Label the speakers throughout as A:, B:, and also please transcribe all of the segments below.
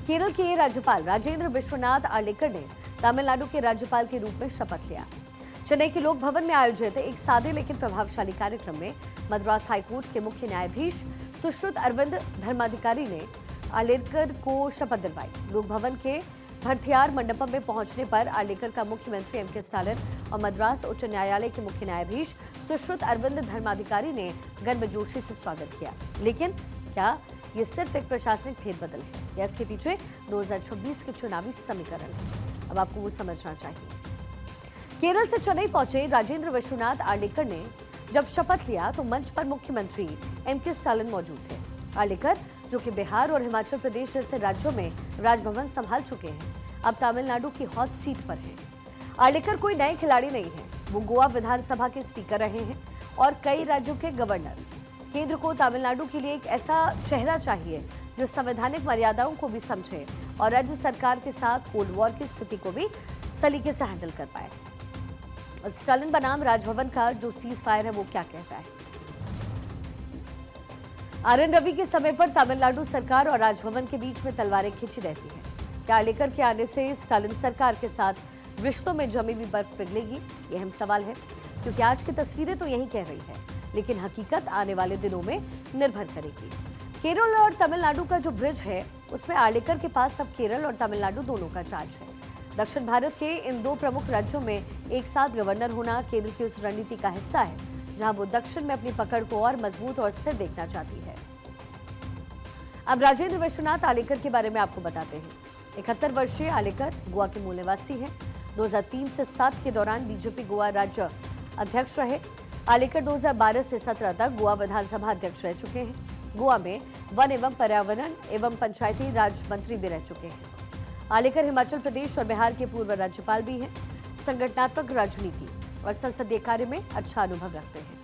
A: केरल के राज्यपाल राजेंद्र विश्वनाथ आर्लेकर ने तमिलनाडु के राज्यपाल के रूप में शपथ लिया। चेन्नई के लोक भवन में आयोजित एक सादे लेकिन प्रभावशाली कार्यक्रम में मद्रास हाईकोर्ट के मुख्य न्यायाधीश सुश्रुत अरविंद धर्माधिकारी ने आर्लेकर को शपथ दिलवाई। लोक भवन के भरथियार मंडपम में पहुंचने पर आर्लेकर का मुख्यमंत्री एम.के. स्टालिन और मद्रास उच्च न्यायालय के मुख्य न्यायाधीश सुश्रुत अरविंद धर्माधिकारी ने गर्मजोशी से स्वागत किया। लेकिन क्या ये सिर्फ एक प्रशासनिक फेरबदल है या इसके पीछे 2026 के चुनावी समीकरण है? अब आपको वो समझना चाहिए। केरल से चेन्नई पहुंचे राजेंद्र विश्वनाथ आर्लेकर ने जब शपथ लिया तो मंच पर मुख्यमंत्री एम.के. स्टालिन मौजूद थे। आर्लेकर, जो कि बिहार और हिमाचल प्रदेश जैसे राज्यों में राजभवन संभाल चुके हैं, अब तमिलनाडु की हॉट सीट पर हैं। आर्लेकर कोई नए खिलाड़ी नहीं है। वो गोवा विधानसभा के स्पीकर रहे हैं और कई राज्यों के गवर्नर। केंद्र को तमिलनाडु के लिए एक ऐसा चेहरा चाहिए जो संवैधानिक मर्यादाओं को भी समझे और राज्य सरकार के साथ कोल्ड वॉर की स्थिति को भी सलीके से हैंडल कर पाए। अब स्टालिन बनाम राजभवन का जो सीज फायर है वो क्या कहता है? आर.एन. रवि के समय पर तमिलनाडु सरकार और राजभवन के बीच में तलवारें खिंची रहती हैं। क्या आर्लेकर के आने से स्टालिन सरकार के साथ रिश्तों में जमी हुई बर्फ पिघलेगी? ये अहम सवाल है, क्योंकि आज की तस्वीरें तो यही कह रही है, लेकिन हकीकत आने वाले दिनों में निर्भर करेगी। केरल और तमिलनाडु का जो ब्रिज है उसमें आर्लेकर के पास अब केरल और तमिलनाडु दोनों का चार्ज है। दक्षिण भारत के इन दो प्रमुख राज्यों में एक साथ गवर्नर होना केंद्र की उस रणनीति का हिस्सा है जहां वो दक्षिण में अपनी पकड़ को और मजबूत और स्थिर देखना चाहती है। अब राजेंद्र विश्वनाथ आर्लेकर के बारे में आपको बताते हैं। 71 वर्षीय आर्लेकर गोवा के मूल निवासी हैं। 2003 से 7 के दौरान बीजेपी गोवा राज्य अध्यक्ष रहे। आर्लेकर 2012 से 17 तक गोवा विधानसभा अध्यक्ष रह चुके हैं। गोवा में वन एवं पर्यावरण एवं पंचायती राज मंत्री भी रह चुके हैं। आर्लेकर हिमाचल प्रदेश और बिहार के पूर्व राज्यपाल भी हैं। संगठनात्मक राजनीति और संसदीय कार्य में अच्छा अनुभव रखते हैं।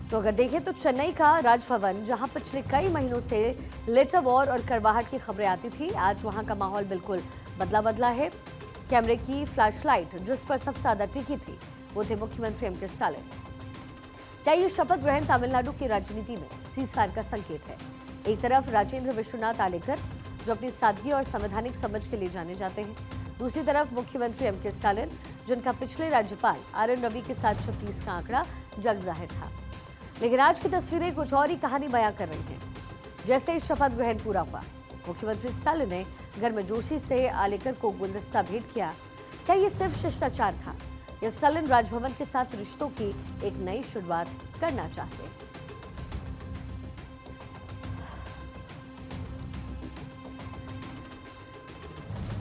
A: तो अगर देखें तो चेन्नई का राजभवन, जहां पिछले कई महीनों से लेटर वॉर और करवाहट की खबरें आती थी, आज वहां का माहौल बिल्कुल बदला है। कैमरे की फ्लैशलाइट जिस पर सबसे ज्यादा टिकी थी वो थे मुख्यमंत्री एम.के. स्टालिन। क्या ये शपथ ग्रहण तमिलनाडु की राजनीति में सीजफायर का संकेत है? एक तरफ राजेंद्र विश्वनाथ आर्लेकर, जो अपनी सादगी और संवैधानिक समझ के लिए जाने जाते हैं, दूसरी तरफ मुख्यमंत्री एम.के. स्टालिन, जिनका पिछले राज्यपाल आर.एन. रवि के साथ 36 का आंकड़ा जग जाहिर था। लेकिन आज की तस्वीरें कुछ और ही कहानी बयां कर रही हैं। जैसे ही शपथ ग्रहण पूरा हुआ, मुख्यमंत्री स्टालिन ने गर्मजोशी से आर्लेकर को गुलदस्ता भेंट किया। क्या ये सिर्फ शिष्टाचार था या स्टालिन राजभवन के साथ रिश्तों की एक नई शुरुआत करना चाहते हैं?